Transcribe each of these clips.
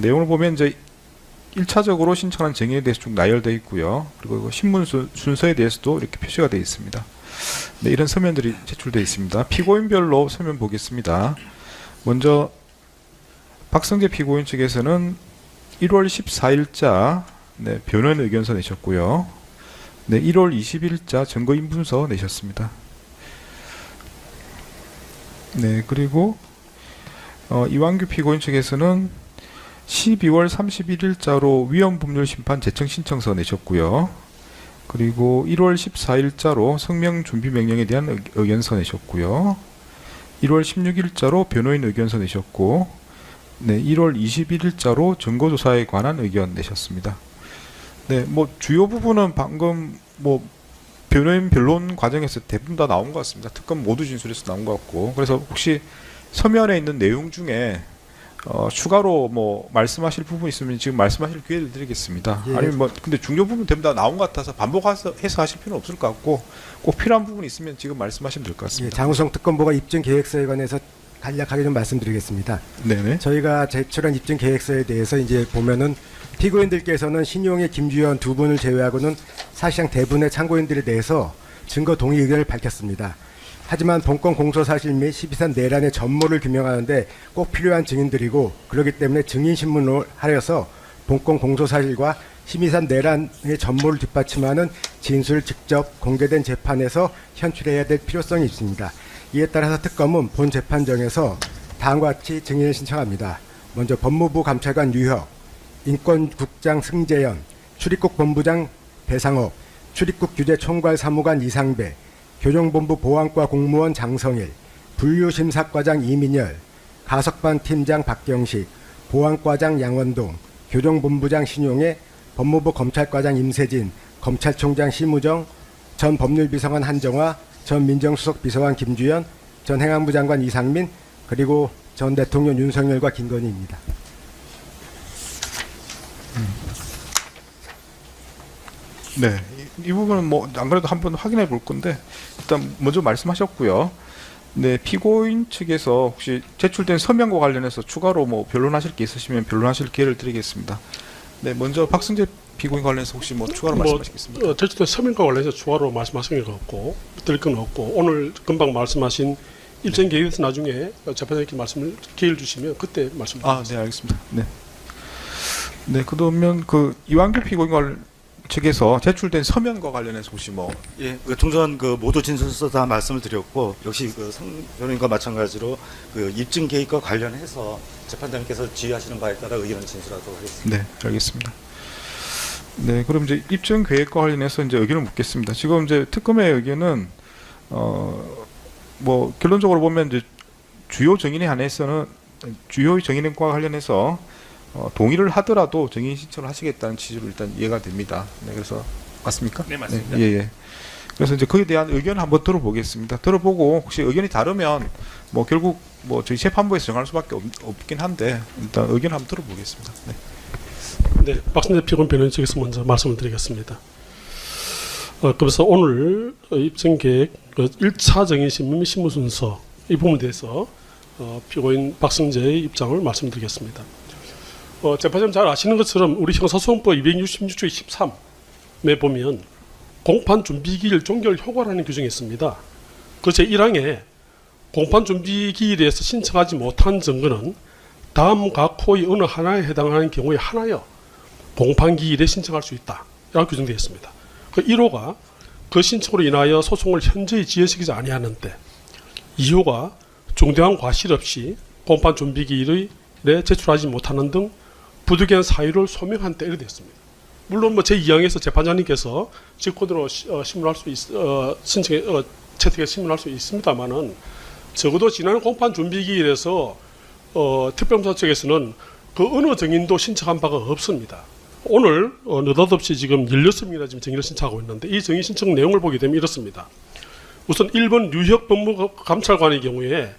내용을 보면 이제 1차적으로 신청한 정의에 대해서 쭉 나열되어 있고요. 그리고 신문 순서에 대해서도 이렇게 표시가 되어 있습니다. 네, 이런 서면들이 제출되어 있습니다. 피고인별로 서면 보겠습니다. 먼저 박성재 피고인 측에서는 1월 14일자 네, 변호인 의견서 내셨고요. 네, 1월 20일자 증거인분서 내셨습니다. 네, 그리고 이완규 피고인 측에서는 12월 31일자로 위헌법률심판 제청 신청서 내셨고요. 그리고 1월 14일자로 성명준비명령에 대한 의견서 내셨고요. 1월 16일자로 변호인 의견서 내셨고, 네, 1월 21일자로 증거조사에 관한 의견 내셨습니다. 네, 뭐 주요 부분은 방금 뭐 변호인 변론 과정에서 대부분 다 나온 것 같습니다. 특검 모두 진술에서 나온 것 같고, 그래서 혹시 서면에 있는 내용 중에 추가로 뭐 말씀하실 부분 있으면 지금 말씀하실 기회를 드리겠습니다. 예. 아니면 뭐 근데 중요 부분 대부분 다 나온 것 같아서 반복해서 하실 필요는 없을 것 같고, 꼭 필요한 부분 있으면 지금 말씀하시면 될 것 예, 같습니다. 장우성 특검보가 입증 계획서에 관해서 간략하게 좀 말씀드리겠습니다. 네네. 저희가 제출한 입증 계획서에 대해서 이제 보면은 피고인들께서는 신용의 김주현 두 분을 제외하고는 사실상 대부분의 참고인들에 대해서 증거 동의 의견을 밝혔습니다. 하지만 본건 공소 사실 및 12산 내란의 전모를 규명하는데 꼭 필요한 증인들이고, 그렇기 때문에 증인 신문을 하여서 본건 공소 사실과 12산 내란의 전모를 뒷받침하는 진술을 직접 공개된 재판에서 현출해야 될 필요성이 있습니다. 이에 따라서 특검은 본 재판정에서 다음과 같이 증인을 신청합니다. 먼저 법무부 감찰관 유혁, 인권국장 승재현, 출입국 본부장 배상업, 출입국 규제 총괄 사무관 이상배, 교정본부 보안과 공무원 장성일, 분류심사과장 이민열, 가석반 팀장 박경식, 보안과장 양원동, 교정본부장 신용해, 법무부 검찰과장 임세진, 검찰총장 심우정, 전 법률비서관 한정화, 전 민정수석 비서관 김주연, 전 행안부 장관 이상민, 그리고 전 대통령 윤석열과 김건희입니다. 네, 이 부분은 뭐 안 그래도 한번 확인해 볼 건데 일단 먼저 말씀하셨고요. 네, 피고인 측에서 혹시 제출된 서면과 관련해서 추가로 뭐 변론하실 게 있으시면 변론하실 기회를 드리겠습니다. 네, 먼저 박승재 피고인 관련해서 혹시 뭐 추가로 말씀하시겠습니까? 제출된 서면과 관련해서 추가로 말씀하신 게 없고 드릴 건 없고, 오늘 금방 말씀하신 입증 계획에서 나중에 재판장님께 말씀을 기회를 주시면 그때 말씀드리겠습니다. 네, 알겠습니다. 네. 네, 그러면 그 이완규 피고인 측에서 제출된 서면과 관련해서 혹시 뭐 예, 종전 모두 진술서 다 말씀을 드렸고, 역시 성 변호인과 마찬가지로 입증 계획과 관련해서 재판장님께서 지휘하시는 바에 따라 의견을 진술하도록 하겠습니다. 네, 알겠습니다. 네, 그럼 이제 입증 계획과 관련해서 이제 의견을 묻겠습니다. 지금 이제 특검의 의견은 뭐 결론적으로 보면 이제 주요 정인에 한해서는 주요 정인과 관련해서 동의를 하더라도 정인 신청을 하시겠다는 취지로 일단 이해가 됩니다. 네, 그래서 맞습니까? 네, 맞습니다. 네, 예. 그래서 이제 거기에 대한 의견을 한번 들어보겠습니다. 들어보고 혹시 의견이 다르면 뭐 결국 뭐 저희 재판부에서 정할 수밖에 없긴 한데 일단 의견 한번 들어보겠습니다. 네. 네, 박승재 피고인 변호인 측에서 먼저 말씀을 드리겠습니다. 그래서 오늘 입증 계획 1차 정인 신문 및 신문 순서 이 부분에 대해서 피고인 박승재의 입장을 말씀드리겠습니다. 재판장님 잘 아시는 것처럼 우리 형사소송법 266조 13에 보면 공판 준비기일 종결 효과라는 규정이 있습니다. 그 제1항에 공판 준비기일에서 신청하지 못한 증거는 다음 각 호의 어느 하나에 해당하는 경우에 하나여 공판기일에 신청할 수 있다. 라고 규정되어 있습니다. 그 1호가 그 신청으로 인하여 소송을 현저히 지연시키지 아니하는데, 2호가 중대한 과실 없이 공판 준비기일에 제출하지 못하는 등 부득이한 사유를 소명한 때 이렇게 됐습니다. 물론 뭐 제2항에서 재판장님께서 직권으로 신문할 수 신청에 채택해 신문할 수 있습니다만은, 적어도 지난 공판 준비기일에서 특별검사 측에서는 그 어느 정인도 신청한 바가 없습니다. 오늘 느닷없이 지금 16명이나 지금 정인을 신청하고 있는데, 이 정인 신청 내용을 보게 되면 이렇습니다. 우선 1번 유혁 법무감찰관의 경우에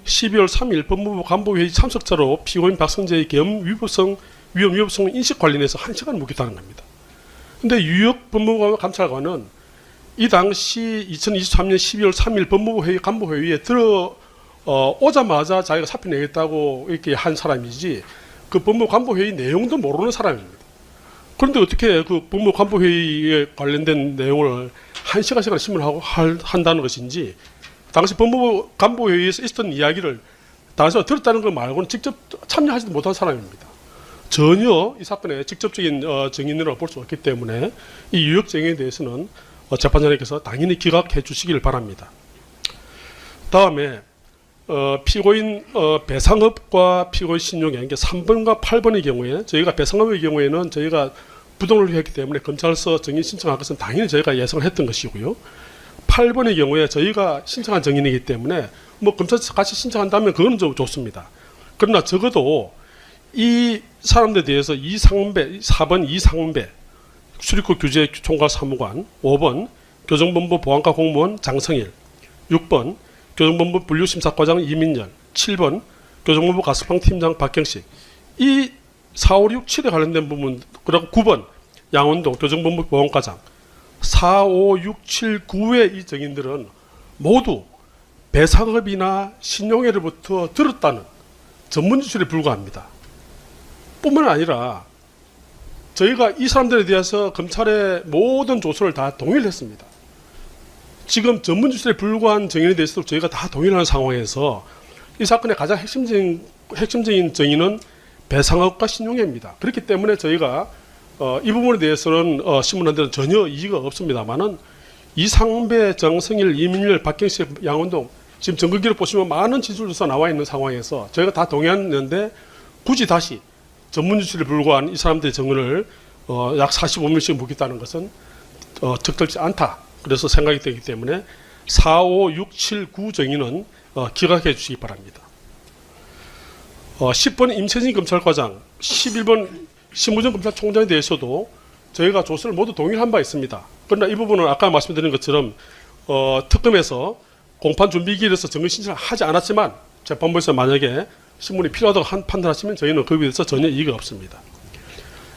12월 3일 법무부 간부회의 참석자로 피고인 박성재의 겸 위험 위법성 인식 관련해서 1시간 묵겠다는 겁니다. 그런데 유혁 법무부 감찰관은 이 당시 2023년 12월 3일 법무부 회의 간부회의에 오자마자 자기가 사표 내겠다고 이렇게 한 사람이지, 그 법무간부회의 내용도 모르는 사람입니다. 그런데 어떻게 그 법무간부회의에 관련된 내용을 1시간씩이나 신문하고 한다는 것인지, 당시 법무간부회의에서 있었던 이야기를 당시에 들었다는 것 말고는 직접 참여하지도 못한 사람입니다. 전혀 이 사건의 직접적인 증인이라고 볼 수 없기 때문에 이 유역 증인에 대해서는 재판장님께서 당연히 기각해 주시기를 바랍니다. 다음에 피고인 배상업과 피고인 신용의 이게 3번과 8번의 경우에, 저희가 배상업의 경우에는 저희가 부동을 했기 때문에 검찰서 증인 신청할 것은 당연히 저희가 예상을 했던 것이고요. 8번의 경우에 저희가 신청한 증인이기 때문에 뭐 검찰서 같이 신청한다면 그건 좀 좋습니다. 그러나 적어도 이 사람들에 대해서 이상배, 4번 이상배 출입국 규제 총괄 사무관, 5번 교정본부 보안과 공무원 장성일, 6번 교정본부 분류심사과장 이민열, 7번 교정본부 가스방 팀장 박경식, 이 4, 5, 6, 7에 관련된 부분, 그리고 9번 양원동 교정본부 보안과장, 4, 5, 6, 7, 9의 이 증인들은 모두 배상업이나 신용회로부터 들었다는 전문 지출에 불과합니다. 뿐만 아니라 저희가 이 사람들에 대해서 검찰의 모든 조서를 다 동의를 했습니다. 지금 전문 지출에 불과한 증인에 대해서도 저희가 다 동의하는 상황에서 이 사건의 가장 핵심적인 증인은 배상업과 신용회입니다. 그렇기 때문에 저희가 이 부분에 대해서는 신문한 데는 전혀 이의가 없습니다만은 이상배, 정성일, 이민열, 박경식, 양원동 지금 증거기록 보시면 많은 진술조사 나와 있는 상황에서 저희가 다 동의했는데 굳이 다시 전문 지출에 불과한 이 사람들의 증언을 약 45명씩 묻겠다는 것은 적절치 않다. 그래서 생각이 되기 때문에 4, 5, 6, 7, 9 정의는 기각해 주시기 바랍니다. 10번 임채진 검찰과장, 11번 신무정 검찰총장에 대해서도 저희가 조서를 모두 동의한 바 있습니다. 그러나 이 부분은 아까 말씀드린 것처럼 특검에서 공판 준비기일에서 증거 신청을 하지 않았지만 재판부에서 만약에 신문이 필요하다고 판단하시면 저희는 거기에 대해서 전혀 이의가 없습니다.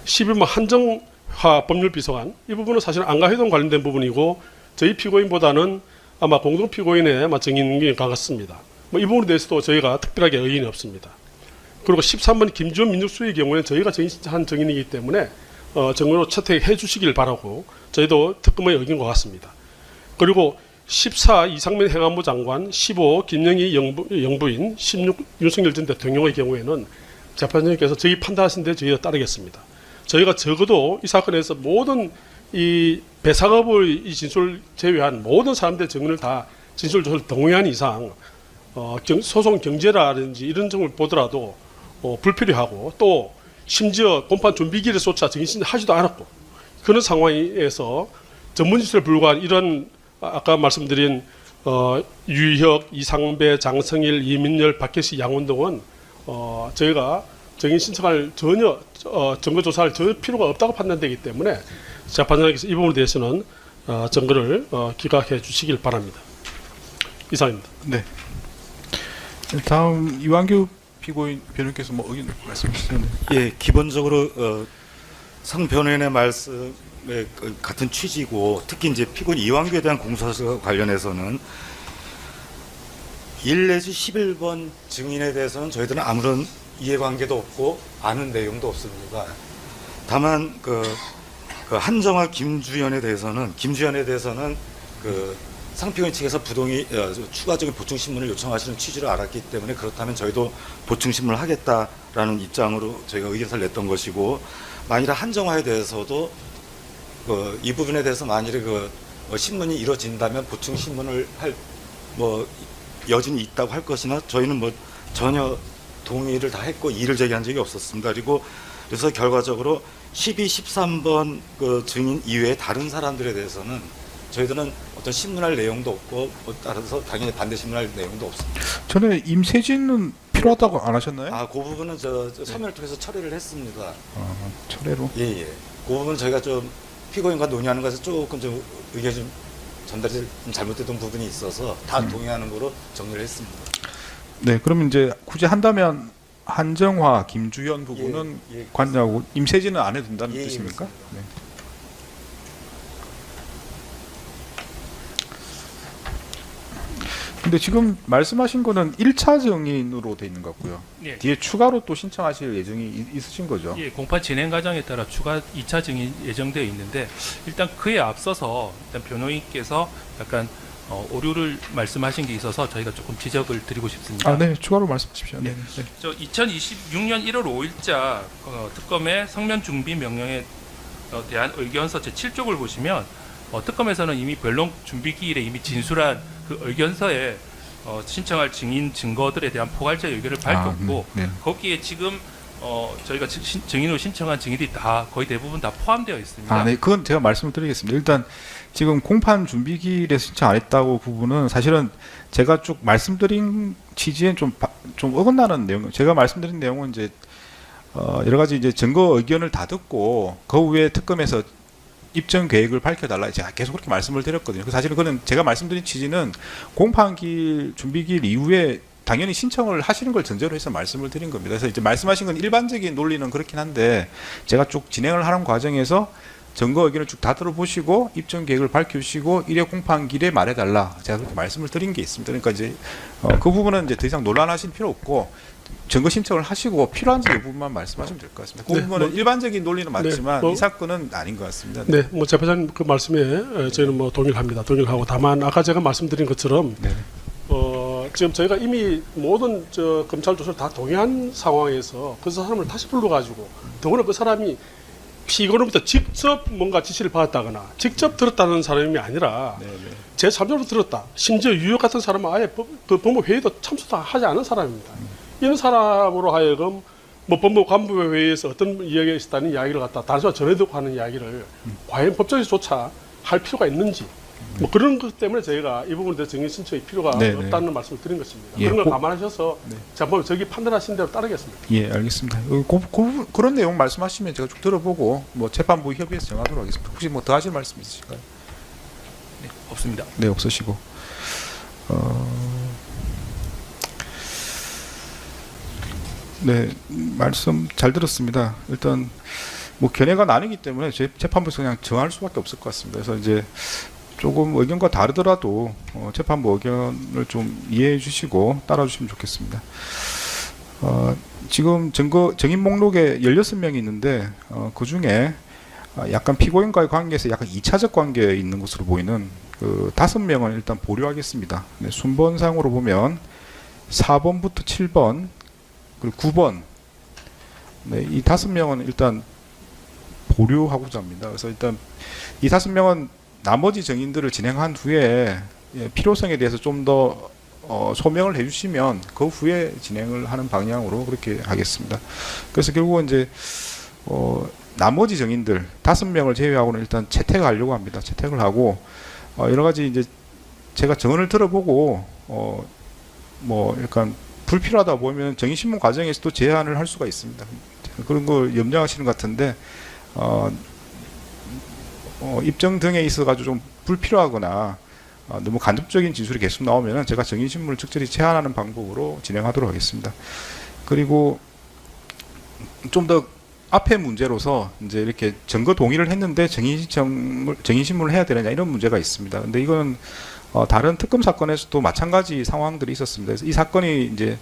11번 한정화 법률비서관, 이 부분은 사실 안가회동 관련된 부분이고 저희 피고인보다는 아마 공동피고인의 증인이 가깝습니다. 이 부분에 대해서도 저희가 특별하게 의견이 없습니다. 그리고 13번 김지원 민족수의 경우에는 저희가 한 증인이기 때문에 증언으로 채택해 주시길 바라고 저희도 특검의 의견과 같습니다. 그리고 14 이상민 행안부 장관, 15 김영희 영부인, 16 윤석열 전 대통령의 경우에는 재판장님께서 저희 판단하신 데 저희가 따르겠습니다. 저희가 적어도 이 사건에서 모든 이 배상업의 이 진술 제외한 모든 사람들의 증언을 다 진술 조사를 동의한 이상 소송 경제라든지 이런 점을 보더라도 불필요하고 또 심지어 공판 준비기일에조차 증인 신청하지도 않았고 그런 상황에서 전문 진술에 불과한 이런 아까 말씀드린 유혁, 이상배, 장성일, 이민열, 박혜시, 양원동은 저희가 증인 신청할 전혀 증거 조사할 전혀 필요가 없다고 판단되기 때문에 재판장님께서 이 부분에 대해서는 증거를 기각해 주시길 바랍니다. 이상입니다. 네. 다음 이완규 피고인 변호인께서 뭐 의견 말씀해 주시면. 예, 기본적으로 상 변호인의 말씀에 같은 취지고 특히 이제 피고인 이완규에 대한 공소사실과 관련해서는 1 내지 11번 증인에 대해서는 저희들은 아무런 이해관계도 없고 아는 내용도 없습니다. 다만 그 한정화 김주현에 대해서는 그 상피고인 측에서 추가적인 보충 신문을 요청하시는 취지를 알았기 때문에 그렇다면 저희도 보충 신문을 하겠다라는 입장으로 저희가 의견서를 냈던 것이고, 만일에 한정화에 대해서도 이 부분에 대해서 만일에 신문이 이루어진다면 보충 신문을 할 여진이 있다고 할 것이나 저희는 전혀 동의를 다 했고 이의를 제기한 적이 없었습니다. 그래서 결과적으로 12, 13번 증인 이외에 다른 사람들에 대해서는 저희들은 어떤 신문할 내용도 없고 따라서 당연히 반대 신문할 내용도 없습니다. 전에 임세진은 필요하다고 안 하셨나요? 그 부분은 서면을 통해서 처리를 했습니다. 철회로? 예. 그 부분은 저희가 좀 피고인과 논의하는 것에서 조금 좀 의견이 좀 전달이 좀 잘못됐던 부분이 있어서 다 동의하는 거로 정리를 했습니다. 네, 그러면 이제 굳이 한다면 한정화, 김주현 부분은 관여하고 임세진은 안 해도 된다는 뜻입니까? 네. 근데 지금 말씀하신 거는 1차 증인으로 돼 있는 것 같고요. 예. 뒤에 추가로 또 신청하실 예정이 있으신 거죠? 예, 공판 진행 과정에 따라 추가 2차 증인 예정되어 있는데 일단 그에 앞서서 일단 변호인께서 약간 오류를 말씀하신 게 있어서 저희가 조금 지적을 드리고 싶습니다. 아, 네. 추가로 말씀하십시오. 네. 네. 저 2026년 1월 5일자 특검의 성면 준비 명령에 대한 의견서 제7쪽을 보시면 특검에서는 이미 변론 준비 기일에 이미 진술한 그 의견서에 신청할 증인 증거들에 대한 포괄적 의견을 밝혔고 네. 거기에 지금 저희가 증인으로 신청한 증인들이 다 거의 대부분 다 포함되어 있습니다. 아, 네. 그건 제가 말씀을 드리겠습니다. 일단 지금 공판 준비기일에 신청 안 했다고 부분은 사실은 제가 쭉 말씀드린 취지에 좀 어긋나는 내용. 제가 말씀드린 내용은 이제 여러 가지 이제 증거 의견을 다 듣고 그 후에 특검에서 입증 계획을 밝혀달라. 제가 계속 그렇게 말씀을 드렸거든요. 사실은 그는 제가 말씀드린 취지는 공판기일 준비기일 이후에 당연히 신청을 하시는 걸 전제로 해서 말씀을 드린 겁니다. 그래서 이제 말씀하신 건 일반적인 논리는 그렇긴 한데 제가 쭉 진행을 하는 과정에서 증거 의견을 쭉 다 들어보시고 입증 계획을 밝히시고 1회 공판기일에 말해달라. 제가 그렇게 말씀을 드린 게 있습니다. 그러니까 이제 그 부분은 이제 더 이상 논란하실 필요 없고 증거 신청을 하시고 필요한지 이 부분만 말씀하시면 될 것 같습니다. 그 네, 부분은 일반적인 논리는 맞지만 네, 이 사건은 아닌 것 같습니다. 네, 뭐 재판장님 그 말씀에 저희는 뭐 동일합니다. 동일하고 다만 아까 제가 말씀드린 것처럼 네. 지금 저희가 이미 모든 검찰 조사를 다 동의한 상황에서 그 사람을 다시 불러가지고 더구나 그 사람이 피고로부터 직접 뭔가 지시를 받았다거나 직접 들었다는 사람이 아니라 네, 네. 제3자로 들었다. 심지어 유역 같은 사람은 아예 그 법무 회의도 참석도 하지 않은 사람입니다. 이런 사람으로 하여금 뭐 법무 간부 회의에서 어떤 이야기가 있었다는 이야기를 갖다 단순히 전해듣고 하는 이야기를 과연 법적에서조차 할 필요가 있는지 뭐 그런 것 때문에 저희가 이 부분에 대해서 증인 신청이 필요가 네, 네. 없다는 말씀을 드린 것입니다. 예, 그런 걸 꼭- 감안하셔서 네. 한번 저기 판단하신 대로 따르겠습니다. 예, 알겠습니다. 그런 내용 말씀하시면 제가 쭉 들어보고 뭐 재판부 협의해서 정하도록 하겠습니다. 혹시 뭐 더 하실 말씀 있으실까요? 네, 없습니다. 네, 없으시고. 네, 말씀 잘 들었습니다. 일단 뭐 견해가 나뉘기 때문에 재판부에서 그냥 정할 수밖에 없을 것 같습니다. 그래서 이제 조금 의견과 다르더라도 재판부 의견을 좀 이해해 주시고 따라 주시면 좋겠습니다. 지금 증인 목록에 16명이 있는데 그 중에 약간 피고인과의 관계에서 약간 2차적 관계에 있는 것으로 보이는 그 5명은 일단 보류하겠습니다. 네, 순번상으로 보면 4번부터 7번 그리고 9번 네, 이 5명은 일단 보류하고자 합니다. 그래서 일단 이 5명은 나머지 증인들을 진행한 후에 필요성에 대해서 좀 더 소명을 해주시면 그 후에 진행을 하는 방향으로 그렇게 하겠습니다. 그래서 결국은 이제 나머지 증인들 5명을 제외하고는 일단 채택하려고 합니다. 채택을 하고 여러 가지 이제 제가 증언을 들어보고 뭐 약간 불필요하다 보면 증인 신문 과정에서도 제한을 할 수가 있습니다. 그런 걸 염려하시는 것 같은데 입증 등에 있어 가지고 좀 불필요하거나 너무 간접적인 진술이 계속 나오면은 제가 증인 신문을 적절히 제한하는 방법으로 진행하도록 하겠습니다. 그리고 좀 더 앞의 문제로서 이제 이렇게 증거 동의를 했는데 증인 신문을 해야 되느냐 이런 문제가 있습니다. 근데 이건 다른 특검 사건에서도 마찬가지 상황들이 있었습니다. 그래서 이 사건이 이제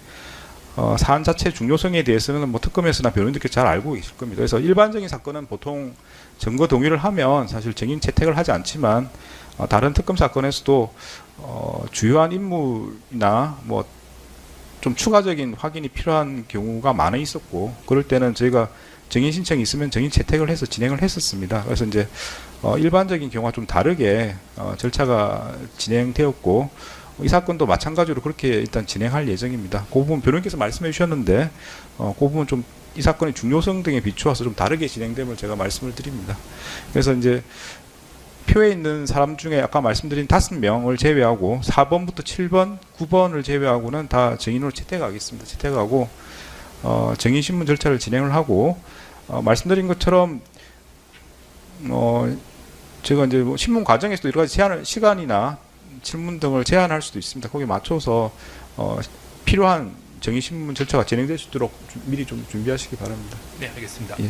사안 자체 중요성에 대해서는 뭐 특검에서나 변호인들께서 잘 알고 계실 겁니다. 그래서 일반적인 사건은 보통 증거 동의를 하면 사실 증인 채택을 하지 않지만 다른 특검 사건에서도 주요한 인물이나 뭐 좀 추가적인 확인이 필요한 경우가 많이 있었고 그럴 때는 저희가 증인 신청이 있으면 증인 채택을 해서 진행을 했었습니다. 그래서 이제 일반적인 경우와 좀 다르게 절차가 진행되었고 이 사건도 마찬가지로 그렇게 일단 진행할 예정입니다. 그 부분 변호인께서 말씀해 주셨는데 그 부분 좀 이 사건의 중요성 등에 비추어서 좀 다르게 진행됨을 제가 말씀을 드립니다. 그래서 이제 표에 있는 사람 중에 아까 말씀드린 5명을 제외하고 4번부터 7번, 9번을 제외하고는 다 증인으로 채택하겠습니다. 채택하고 증인 신문 절차를 진행을 하고 말씀드린 것처럼 제가 이제 뭐 신문 과정에서도 여러 가지 제한을 시간이나 질문 등을 제한할 수도 있습니다. 거기에 맞춰서 필요한 증인 신문 절차가 진행될 수 있도록 미리 좀 준비하시기 바랍니다. 네, 알겠습니다. 예.